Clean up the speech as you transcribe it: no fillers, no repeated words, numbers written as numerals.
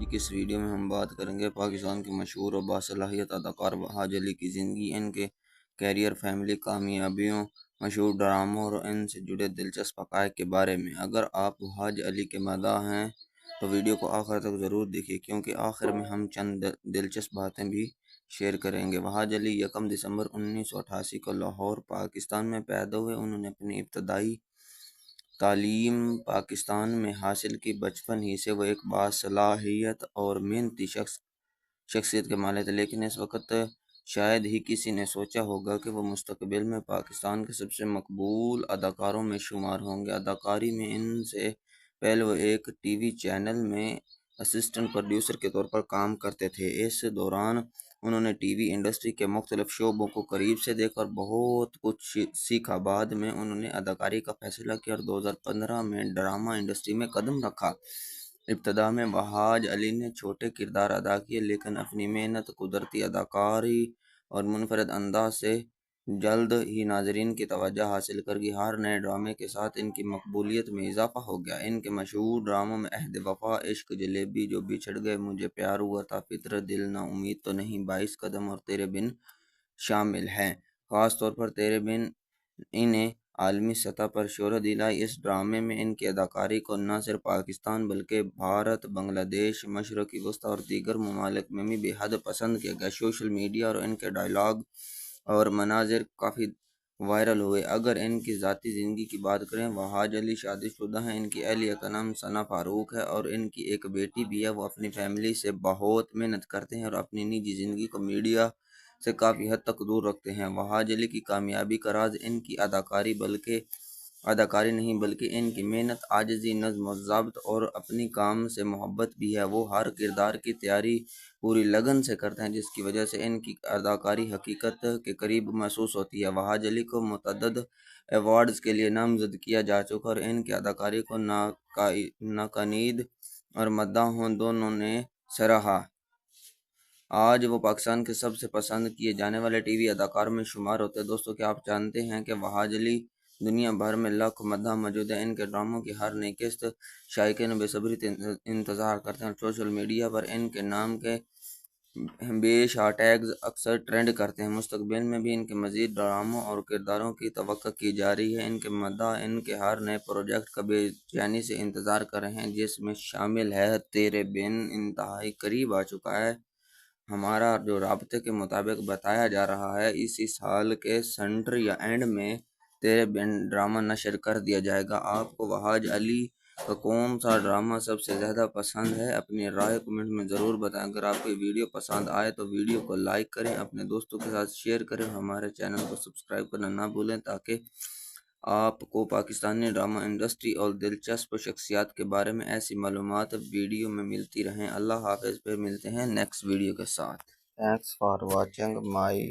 کی اس ویڈیو میں ہم بات کریں گے پاکستان کے مشہور اور باصلاحیت اداکار وہاج علی کی زندگی، ان کے کیریئر، فیملی، کامیابیوں، مشہور ڈراموں اور ان سے جڑے دلچسپ حقائق کے بارے میں۔ اگر آپ وہاج علی کے مداح ہیں تو ویڈیو کو آخر تک ضرور دیکھیے، کیونکہ آخر میں ہم چند دلچسپ باتیں بھی شیئر کریں گے۔ وہاج علی 1 دسمبر 1988 کو لاہور، پاکستان میں پیدا ہوئے۔ انہوں نے اپنی ابتدائی تعلیم پاکستان میں حاصل کی۔ بچپن ہی سے وہ ایک باصلاحیت اور محنتی شخصیت کے مالک تھے، لیکن اس وقت شاید ہی کسی نے سوچا ہوگا کہ وہ مستقبل میں پاکستان کے سب سے مقبول اداکاروں میں شمار ہوں گے۔ اداکاری میں ان سے پہلے وہ ایک ٹی وی چینل میں اسسٹنٹ پروڈیوسر کے طور پر کام کرتے تھے۔ اس دوران انہوں نے ٹی وی انڈسٹری کے مختلف شعبوں کو قریب سے دیکھا اور بہت کچھ سیکھا۔ بعد میں انہوں نے اداکاری کا فیصلہ کیا اور 2015 میں ڈرامہ انڈسٹری میں قدم رکھا۔ ابتدا میں وہاج علی نے چھوٹے کردار ادا کیے، لیکن اپنی محنت، قدرتی اداکاری اور منفرد انداز سے جلد ہی ناظرین کی توجہ حاصل کر گئی۔ ہر نئے ڈرامے کے ساتھ ان کی مقبولیت میں اضافہ ہو گیا۔ ان کے مشہور ڈراموں میں عہد وفا، عشق، جلیبی، جو بچھڑ گئے، مجھے پیار ہوا تھا، فطرت، دل نا امید تو نہیں، 22 قدم اور تیرے بن شامل ہیں۔ خاص طور پر تیرے بن انہیں عالمی سطح پر شہرت دلائی۔ اس ڈرامے میں ان کی اداکاری کو نہ صرف پاکستان بلکہ بھارت، بنگلہ دیش، مشرقی وسطیٰ اور دیگر ممالک میں بھی بے حد پسند کیا گیا۔ سوشل میڈیا اور ان کے ڈائلاگ اور مناظر کافی وائرل ہوئے۔ اگر ان کی ذاتی زندگی کی بات کریں، وہاج علی شادی شدہ ہیں۔ ان کی اہلیہ کا نام ثنا فاروق ہے اور ان کی ایک بیٹی بھی ہے۔ وہ اپنی فیملی سے بہت محنت کرتے ہیں اور اپنی نجی زندگی کو میڈیا سے کافی حد تک دور رکھتے ہیں۔ وہاج علی کی کامیابی کا راز ان کی اداکاری نہیں بلکہ ان کی محنت، عاجزی، نظم و ضبط اور اپنی کام سے محبت بھی ہے۔ وہ ہر کردار کی تیاری پوری لگن سے کرتے ہیں، جس کی وجہ سے ان کی اداکاری حقیقت کے قریب محسوس ہوتی ہے۔ وہاج علی کو متعدد ایوارڈز کے لیے نامزد کیا جا چکا اور ان کی اداکاری کو ناقدین اور مداحوں دونوں نے سراہا۔ آج وہ پاکستان کے سب سے پسند کیے جانے والے ٹی وی اداکاروں میں شمار ہوتے ہیں۔ دوستو، کیا آپ جانتے ہیں کہ وہاج علی دنیا بھر میں لاکھوں مداح موجود ہیں؟ ان کے ڈراموں کی ہر نئی قسط شائقین بے صبری سے انتظار کرتے ہیں۔ سوشل میڈیا پر ان کے نام کے بیش ہاشٹیگز اکثر ٹرینڈ کرتے ہیں۔ مستقبل میں بھی ان کے مزید ڈراموں اور کرداروں کی توقع کی جا رہی ہے۔ ان کے مداح ان کے ہر نئے پروجیکٹ کا بے چینی سے انتظار کر رہے ہیں، جس میں شامل ہے تیرے بن۔ انتہائی قریب آ چکا ہے۔ ہمارا جو رابطے کے مطابق بتایا جا رہا ہے، اسی سال کے سنٹر یا اینڈ میں تیرے بن ڈرامہ نشر کر دیا جائے گا۔ آپ کو وہاج علی کا کون سا ڈرامہ سب سے زیادہ پسند ہے؟ اپنی رائے کمنٹ میں ضرور بتائیں۔ اگر آپ کو یہ ویڈیو پسند آئے تو ویڈیو کو لائک کریں، اپنے دوستوں کے ساتھ شیئر کریں اور ہمارے چینل کو سبسکرائب کرنا نہ بھولیں، تاکہ آپ کو پاکستانی ڈرامہ انڈسٹری اور دلچسپ شخصیات کے بارے میں ایسی معلومات ویڈیو میں ملتی رہیں۔ اللہ حافظ، پھر ملتے ہیں نیکسٹ ویڈیو کے ساتھ۔ Thanks for watching my